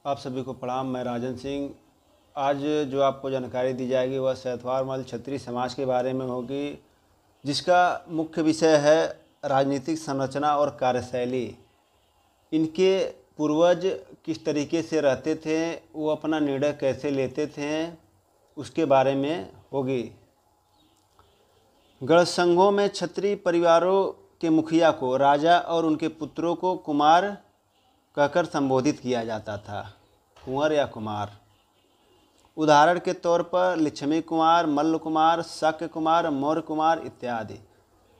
आप सभी को प्रणाम। मैं राजन सिंह। आज जो आपको जानकारी दी जाएगी वह सैतवार मल्ल क्षत्रिय समाज के बारे में होगी, जिसका मुख्य विषय है राजनीतिक संरचना और कार्यशैली। इनके पूर्वज किस तरीके से रहते थे, वो अपना निर्णय कैसे लेते थे, उसके बारे में होगी। गणसंघों में क्षत्रिय परिवारों के मुखिया को राजा और उनके पुत्रों को कुमार कहकर संबोधित किया जाता था, कुंवर या कुमार। उदाहरण के तौर पर लक्ष्मी कुमार, मल्ल कुमार, शाक्य कुमार, मौर्य कुमार इत्यादि।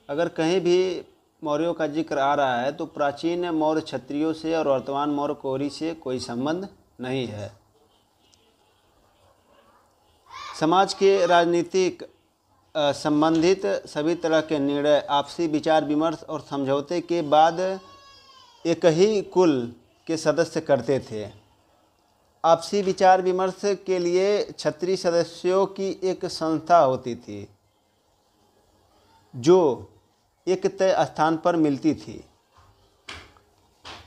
अगर कहीं भी मौर्यों का जिक्र आ रहा है तो प्राचीन मौर्य क्षत्रियों से और वर्तमान मौर्य कोरी से कोई संबंध नहीं है। समाज के राजनीतिक संबंधित सभी तरह के निर्णय आपसी विचार विमर्श और समझौते के बाद एक ही कुल के सदस्य करते थे। आपसी विचार विमर्श के लिए क्षत्रिय सदस्यों की एक संस्था होती थी जो एक तय स्थान पर मिलती थी।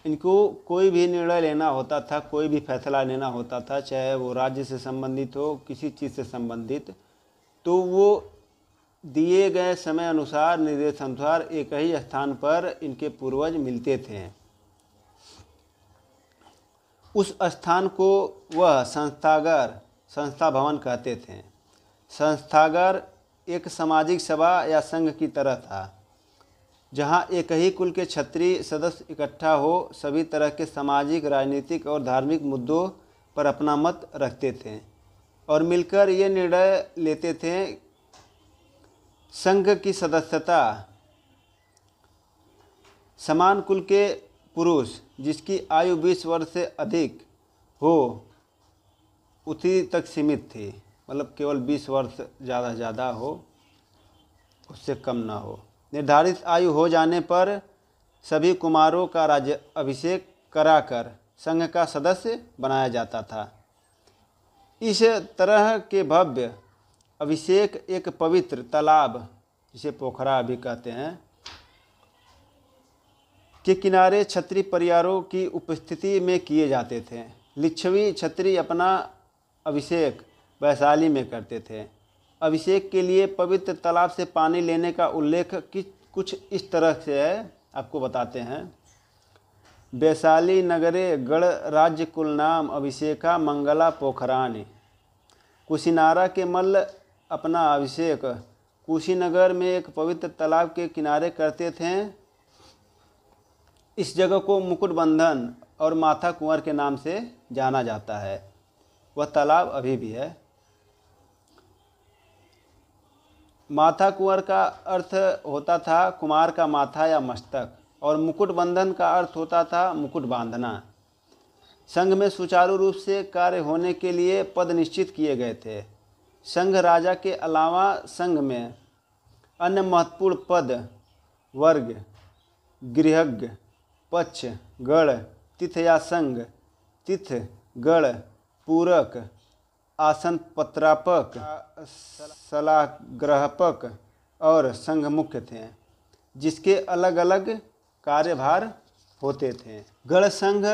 इनको कोई भी निर्णय लेना होता था, कोई भी फैसला लेना होता था, चाहे वो राज्य से संबंधित हो, किसी चीज़ से संबंधित, तो वो दिए गए समय अनुसार, निर्देश अनुसार एक ही स्थान पर इनके पूर्वज मिलते थे। उस स्थान को वह संस्थागार, संस्था भवन कहते थे। संस्थागार एक सामाजिक सभा या संघ की तरह था, जहां एक ही कुल के क्षत्रिय सदस्य इकट्ठा हो सभी तरह के सामाजिक, राजनीतिक और धार्मिक मुद्दों पर अपना मत रखते थे और मिलकर ये निर्णय लेते थे। संघ की सदस्यता समान कुल के पुरुष जिसकी आयु 20 वर्ष से अधिक हो उसी तक सीमित थी, मतलब केवल 20 वर्ष ज़्यादा हो, उससे कम ना हो। निर्धारित आयु हो जाने पर सभी कुमारों का राज्य अभिषेक कराकर संघ का सदस्य बनाया जाता था। इस तरह के भव्य अभिषेक एक पवित्र तालाब, जिसे पोखरा भी कहते हैं, के किनारे क्षत्रिय परिवारों की उपस्थिति में किए जाते थे। लिच्छवी क्षत्रिय अपना अभिषेक वैशाली में करते थे। अभिषेक के लिए पवित्र तालाब से पानी लेने का उल्लेख कुछ इस तरह से है, आपको बताते हैं। वैशाली नगरे गढ़ राज्य कुल नाम अभिषेका मंगला पोखरानी। कुशीनारा के मल्ल अपना अभिषेक कुशीनगर में एक पवित्र तालाब के किनारे करते थे। इस जगह को मुकुट बंधन और माथा कुंवर के नाम से जाना जाता है। वह तालाब अभी भी है। माथा कुंवर का अर्थ होता था कुमार का माथा या मस्तक, और मुकुट बंधन का अर्थ होता था मुकुट बांधना। संघ में सुचारू रूप से कार्य होने के लिए पद निश्चित किए गए थे। संघ राजा के अलावा संघ में अन्य महत्वपूर्ण पद वर्ग, गृहज्ञ, पक्ष, गढ़, तिथ या संघ, तिथ, गढ़, पूरक, आसन पत्रापक, सलाहग्राहक और संघ मुख्य थे, जिसके अलग अलग कार्यभार होते थे। गढ़ संघ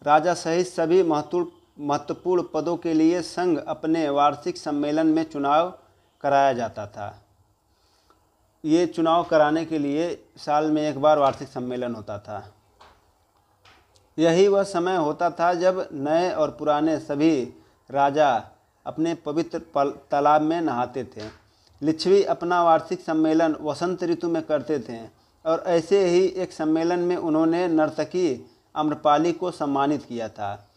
राजा सहित सभी महत्वपूर्ण पदों के लिए संघ अपने वार्षिक सम्मेलन में चुनाव कराया जाता था। ये चुनाव कराने के लिए साल में एक बार वार्षिक सम्मेलन होता था। यही वह समय होता था जब नए और पुराने सभी राजा अपने पवित्र तालाब में नहाते थे। लिच्छवी अपना वार्षिक सम्मेलन वसंत ऋतु में करते थे, और ऐसे ही एक सम्मेलन में उन्होंने नर्तकी आम्रपाली को सम्मानित किया था।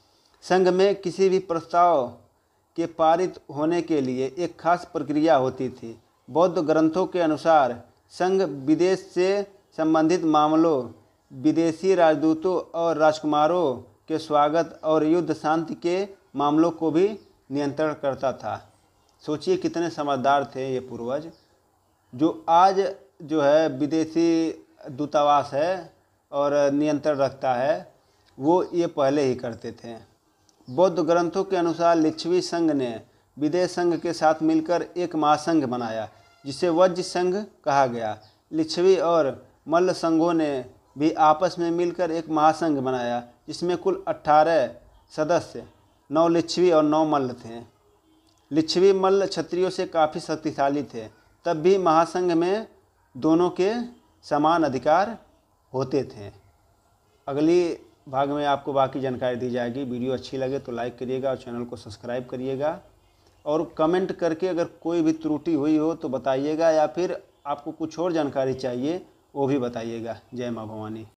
संघ में किसी भी प्रस्ताव के पारित होने के लिए एक खास प्रक्रिया होती थी। बौद्ध ग्रंथों के अनुसार संघ विदेश से संबंधित मामलों, विदेशी राजदूतों और राजकुमारों के स्वागत और युद्ध शांति के मामलों को भी नियंत्रण करता था। सोचिए कितने समझदार थे ये पूर्वज। जो आज जो है विदेशी दूतावास है और नियंत्रण रखता है, वो ये पहले ही करते थे। बौद्ध ग्रंथों के अनुसार लिच्छवी संघ ने विदेश संघ के साथ मिलकर एक महासंघ बनाया, जिसे वज्र संघ कहा गया। लिच्छवी और मल्ल संघों ने भी आपस में मिलकर एक महासंघ बनाया, जिसमें कुल 18 सदस्य, 9 लिच्छवी और 9 मल्ल थे। लिच्छवी मल्ल क्षत्रियों से काफ़ी शक्तिशाली थे, तब भी महासंघ में दोनों के समान अधिकार होते थे। अगली भाग में आपको बाकी जानकारी दी जाएगी। वीडियो अच्छी लगे तो लाइक करिएगा और चैनल को सब्सक्राइब करिएगा, और कमेंट करके अगर कोई भी त्रुटि हुई हो तो बताइएगा, या फिर आपको कुछ और जानकारी चाहिए वो भी बताइएगा। जय माँ भवानी।